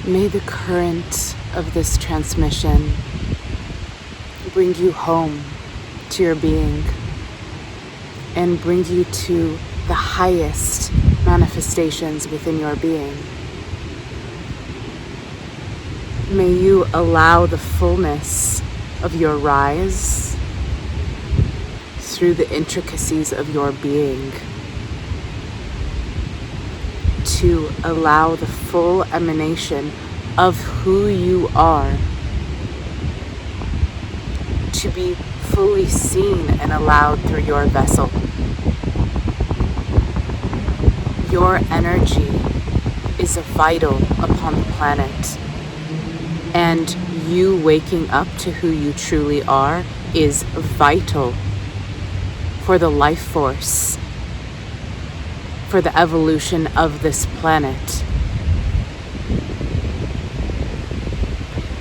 May the current of this transmission bring you home to your being and bring you to the highest manifestations within your being. May you allow the fullness of your rise through the intricacies of your being to allow the full emanation of who you are to be fully seen and allowed through your vessel. Your energy is vital upon the planet, and you waking up to who you truly are is vital for the life force, for the evolution of this planet.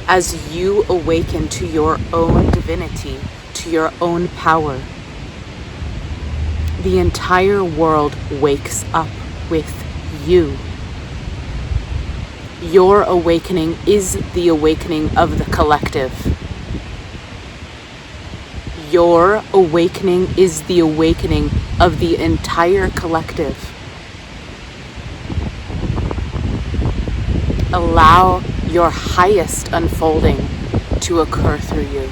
As you awaken to your own divinity, to your own power, the entire world wakes up with you. Your awakening is the awakening of the collective. Your awakening is the awakening of the entire collective. Allow your highest unfolding to occur through you.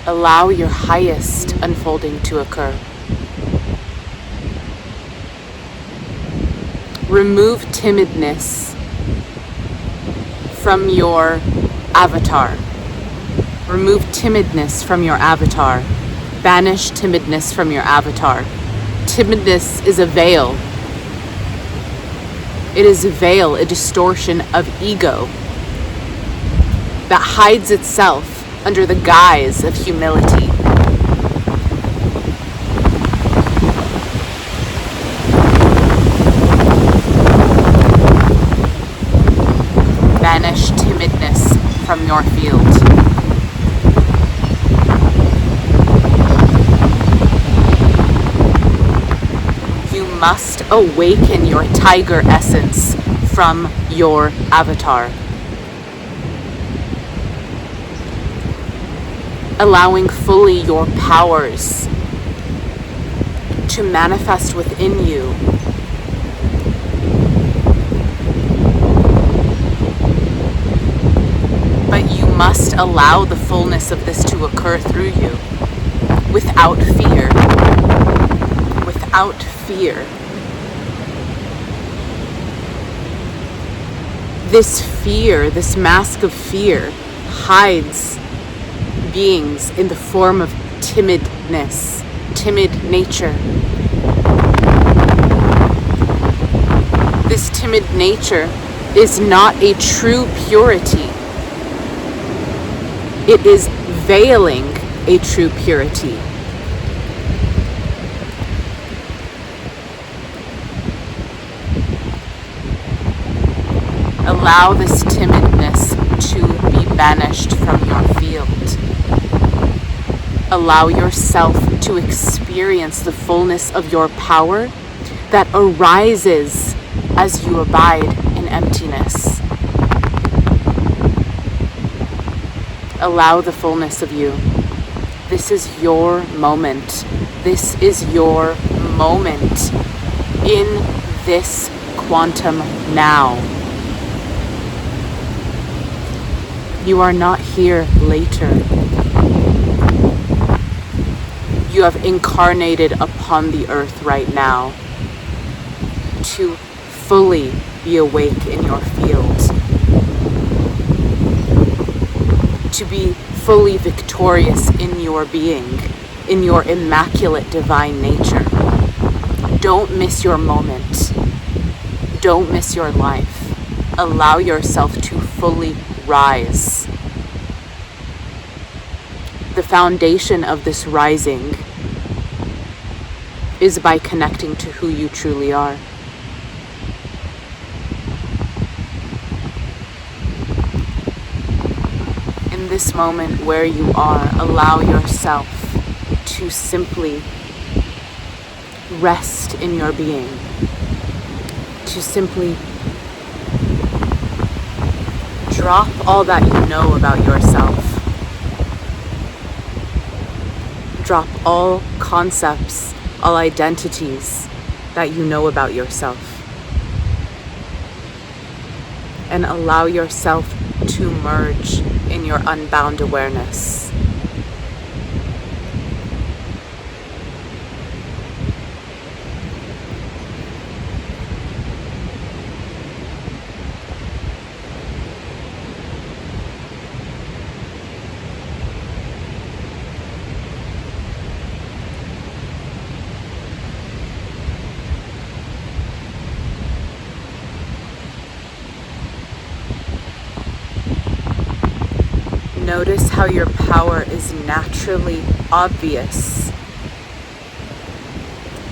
Allow your highest unfolding to occur. Remove timidness from your avatar. Remove timidness from your avatar. Banish timidness from your avatar. Timidness is a veil. It is a veil, a distortion of ego that hides itself under the guise of humility. Banish timidness from your field. You must awaken your tiger essence from your avatar. Allowing fully your powers to manifest within you. But you must allow the fullness of this to occur through you without fear. Without fear. This fear, this mask of fear, hides beings in the form of timidness, timid nature. This timid nature is not a true purity. It is veiling a true purity. Allow this timidness to be banished from your field. Allow yourself to experience the fullness of your power that arises as you abide in emptiness. Allow the fullness of you. This is your moment. This is your moment in this quantum now. You are not here later. You have incarnated upon the earth right now to fully be awake in your field, to be fully victorious in your being, in your immaculate divine nature. Don't miss your moment. Don't miss your life. Allow yourself to fully rise. The foundation of this rising is by connecting to who you truly are. In this moment where you are, allow yourself to simply rest in your being, to simply Drop all that you know about yourself. Drop all concepts, all identities that you know about yourself. And allow yourself to merge in your unbound awareness. Notice how your power is naturally obvious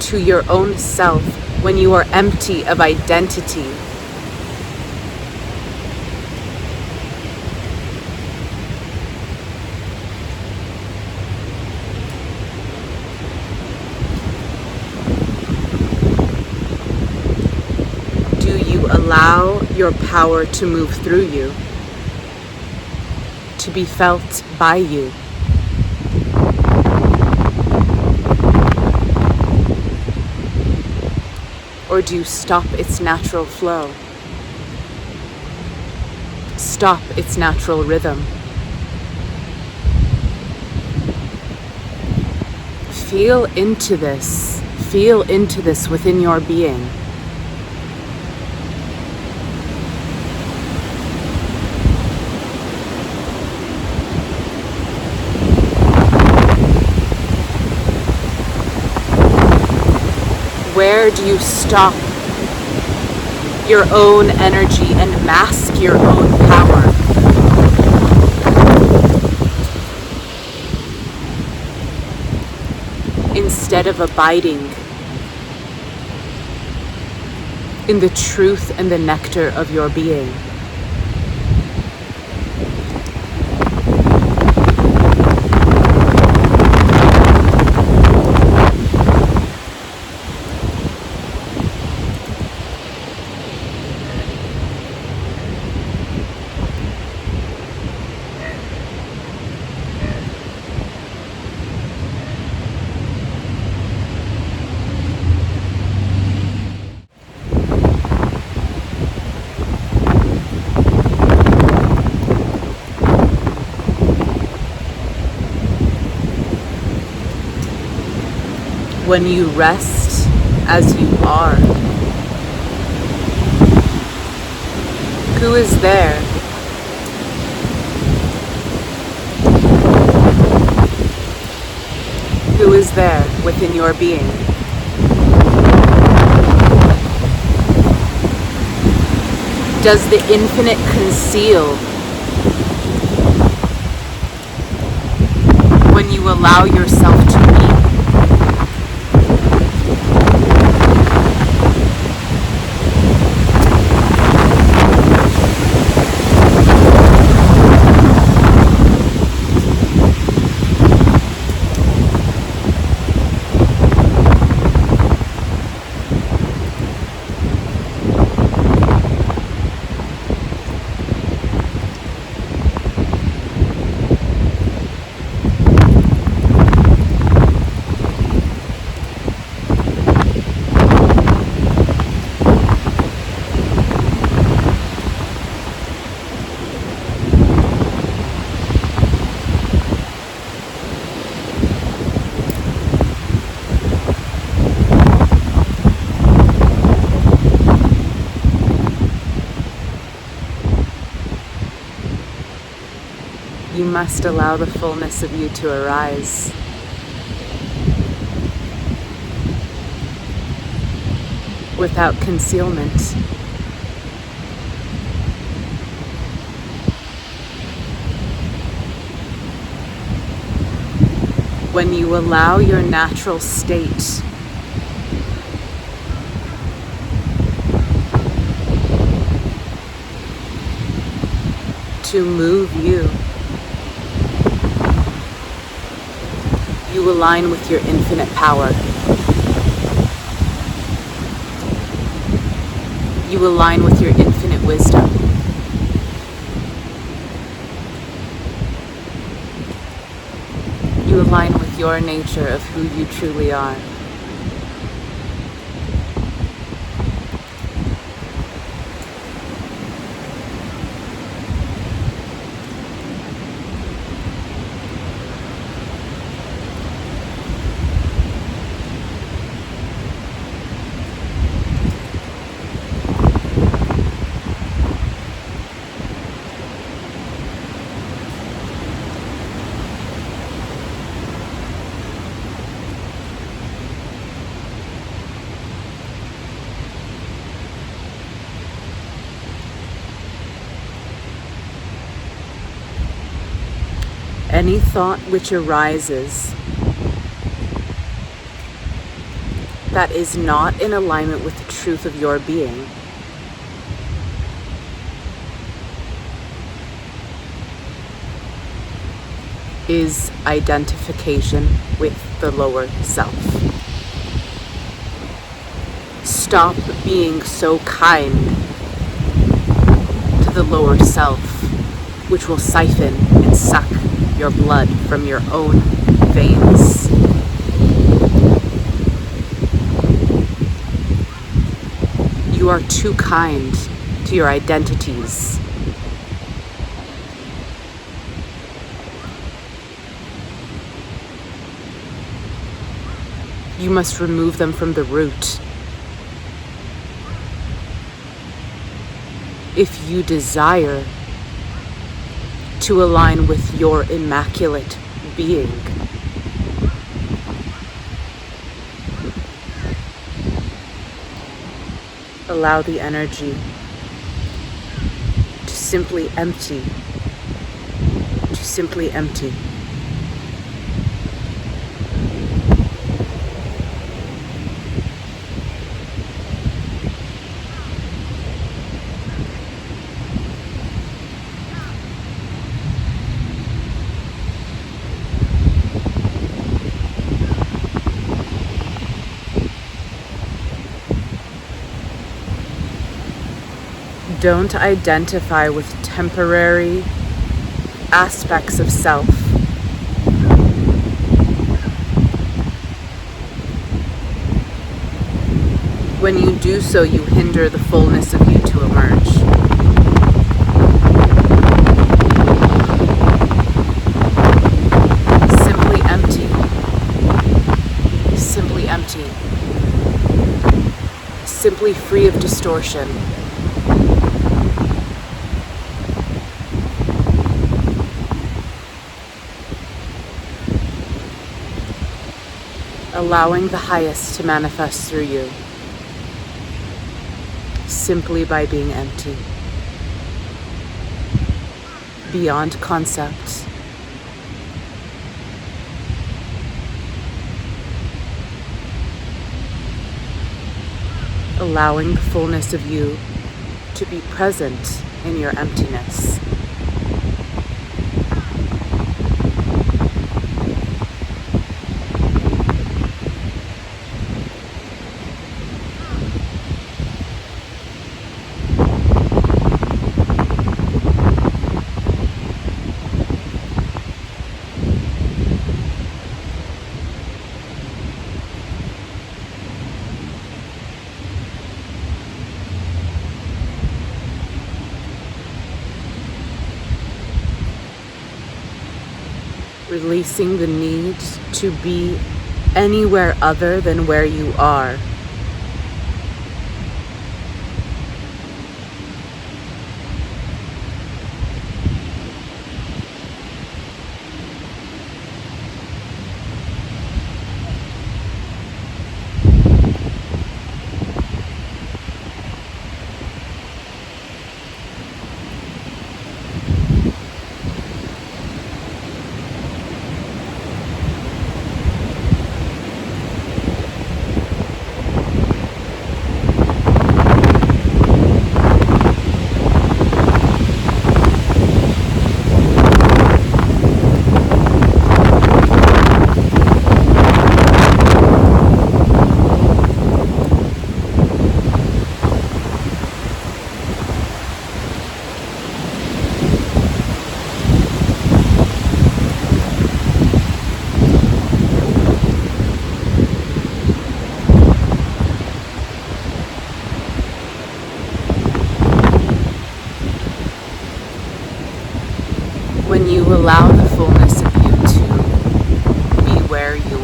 to your own self when you are empty of identity. Do you allow your power to move through you? To be felt by you? Or do you stop its natural flow? Stop its natural rhythm? Feel into this. Feel into this within your being. Where do you stop your own energy and mask your own power? Instead of abiding in the truth and the nectar of your being. When you rest as you are, who is there? Who is there within your being? Does the infinite conceal when you allow yourself to be? You must allow the fullness of you to arise. Without concealment. When you allow your natural state to move you, you align with your infinite power. You align with your infinite wisdom. You align with your nature of who you truly are. Any thought which arises that is not in alignment with the truth of your being is identification with the lower self. Stop being so kind to the lower self, which will siphon and suck your blood from your own veins. You are too kind to your identities. You must remove them from the root. If you desire to align with your immaculate being, allow the energy to simply empty, Don't identify with temporary aspects of self. When you do so, you hinder the fullness of you to emerge. Simply empty. Simply empty. Simply free of distortion. Allowing the highest to manifest through you, simply by being empty, beyond concept, allowing the fullness of you to be present in your emptiness. Releasing the need to be anywhere other than where you are.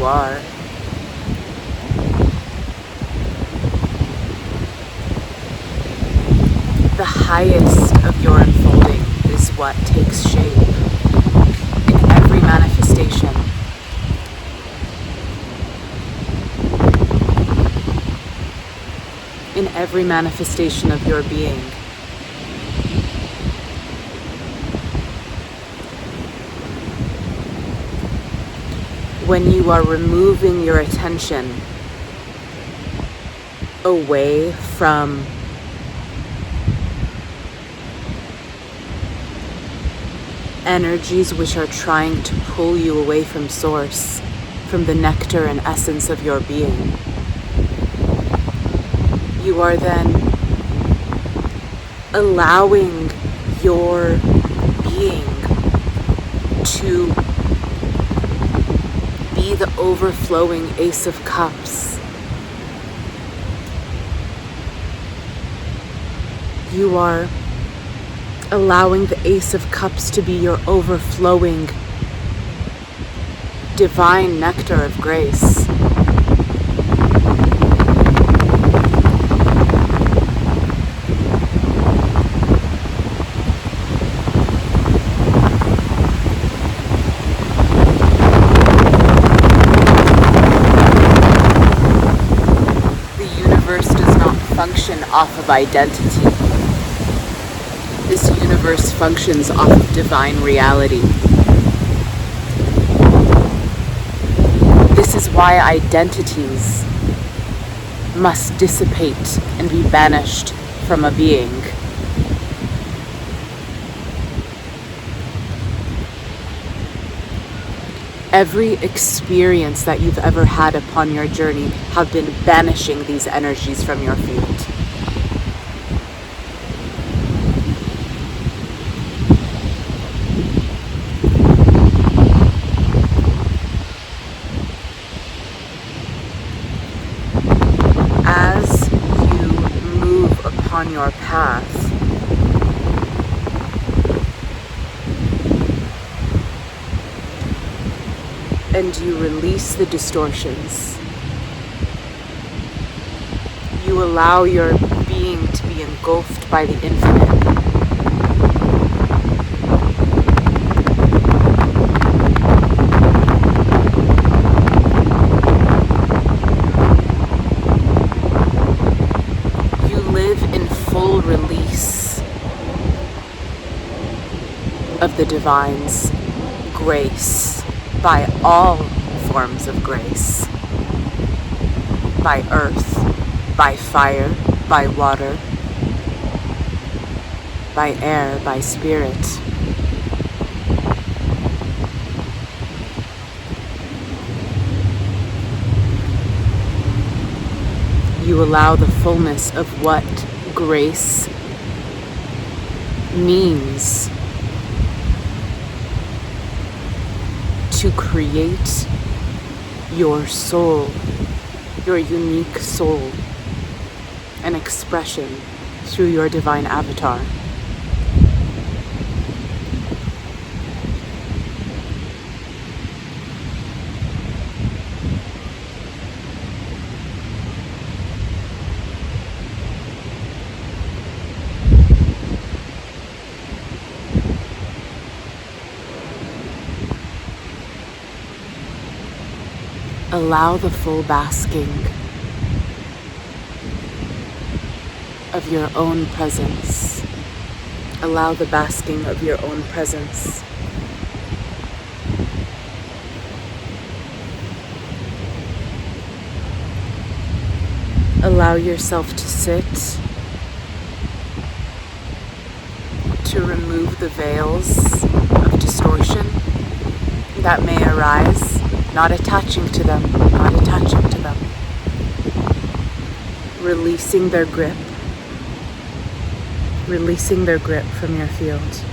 are. The highest of your unfolding is what takes shape in every manifestation. In every manifestation of your being. When you are removing your attention away from energies which are trying to pull you away from source, from the nectar and essence of your being, you are then allowing your being to be the overflowing Ace of Cups. You are allowing the Ace of Cups to be your overflowing divine nectar of grace. Function off of identity. This universe functions off of divine reality. This is why identities must dissipate and be banished from a being. Every experience that you've ever had upon your journey have been banishing these energies from your field. As you move upon your path, and you release the distortions, you allow your being to be engulfed by the infinite. You live in full release of the divine's grace, by all forms of grace, by earth, by fire, by water, by air, by spirit. You allow the fullness of what grace means to create your soul, your unique soul, an expression through your divine avatar. Allow the full basking of your own presence. Allow the basking of your own presence. Allow yourself to sit, to remove the veils of distortion that may arise. Not attaching to them, not attaching to them. Releasing their grip from your field.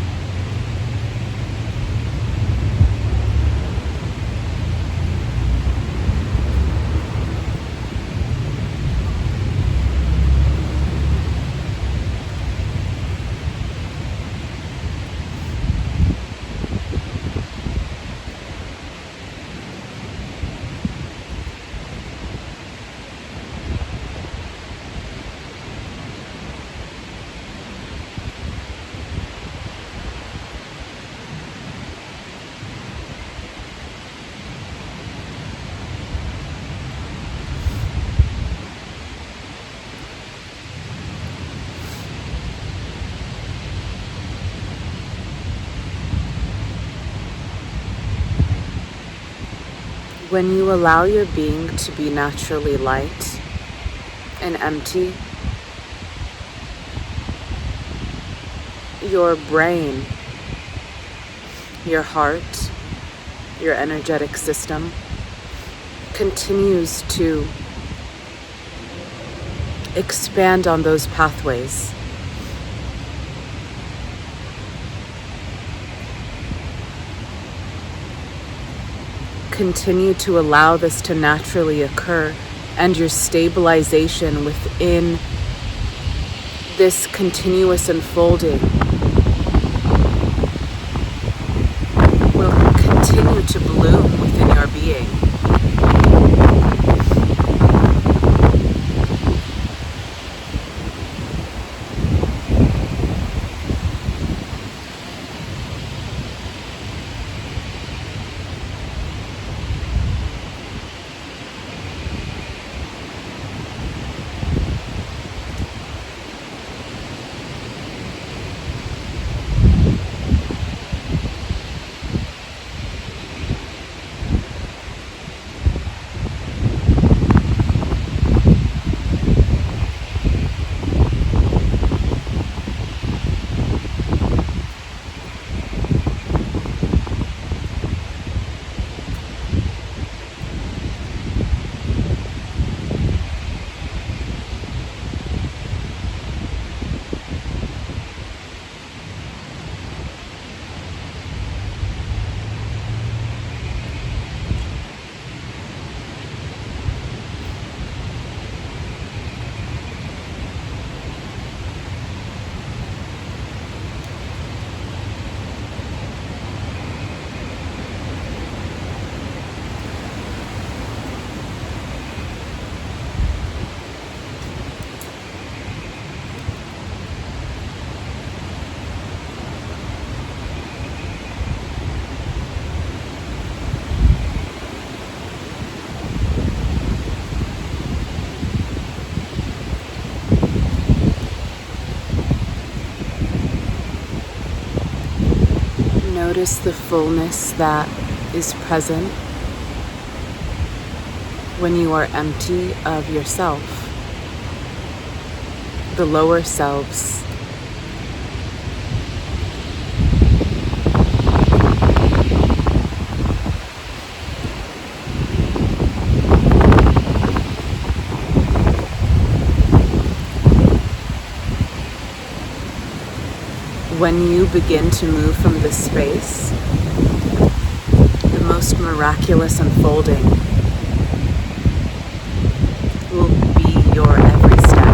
When you allow your being to be naturally light and empty, your brain, your heart, your energetic system continues to expand on those pathways. Continue to allow this to naturally occur, and your stabilization within this continuous unfolding will continue to bloom within your being. Notice the fullness that is present when you are empty of yourself, the lower selves. When you begin to move from this space, the most miraculous unfolding will be your every step.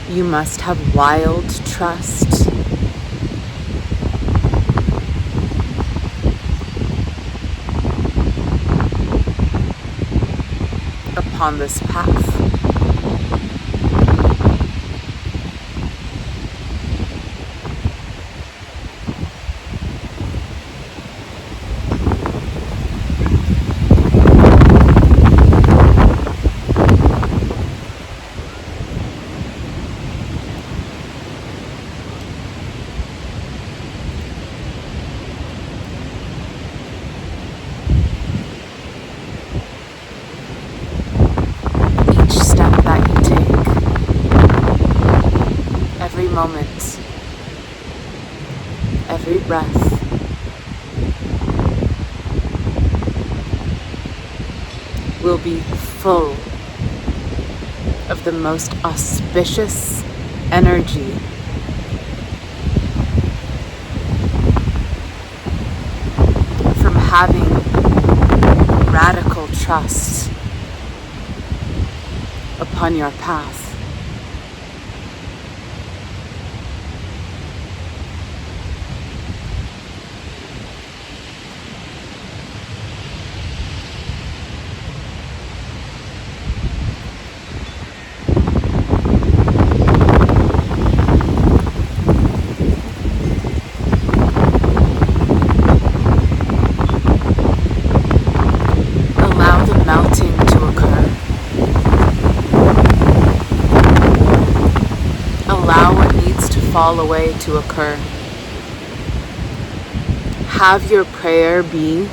You must have wild trust. Upon this path. Every moment, every breath, will be full of the most auspicious energy from having radical trust upon your path. fall away to occur. Have your prayer be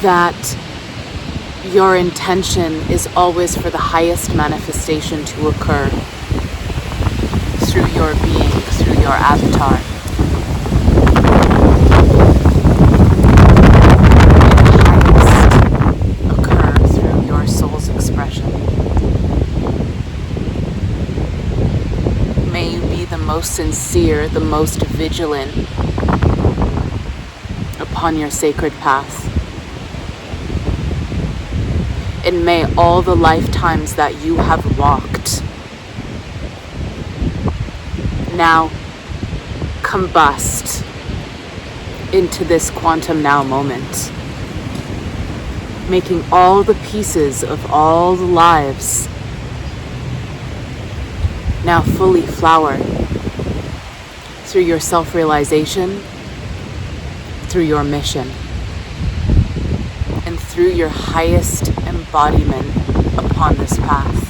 that your intention is always for the highest manifestation to occur through your being, through your avatar. Most sincere, the most vigilant upon your sacred path. And may all the lifetimes that you have walked now combust into this quantum now moment, making all the pieces of all the lives now fully flower through your self-realization, through your mission, and through your highest embodiment upon this path.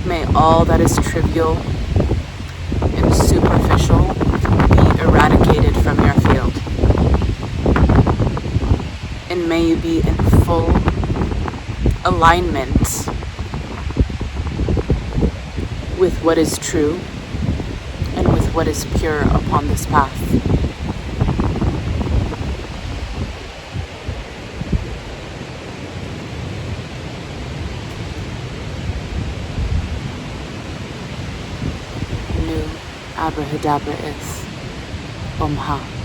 May all that is trivial and superficial be eradicated from your field. And may you be in full alignment with what is true and with what is pure upon this path. Nu Abrahadabra is Om Ha.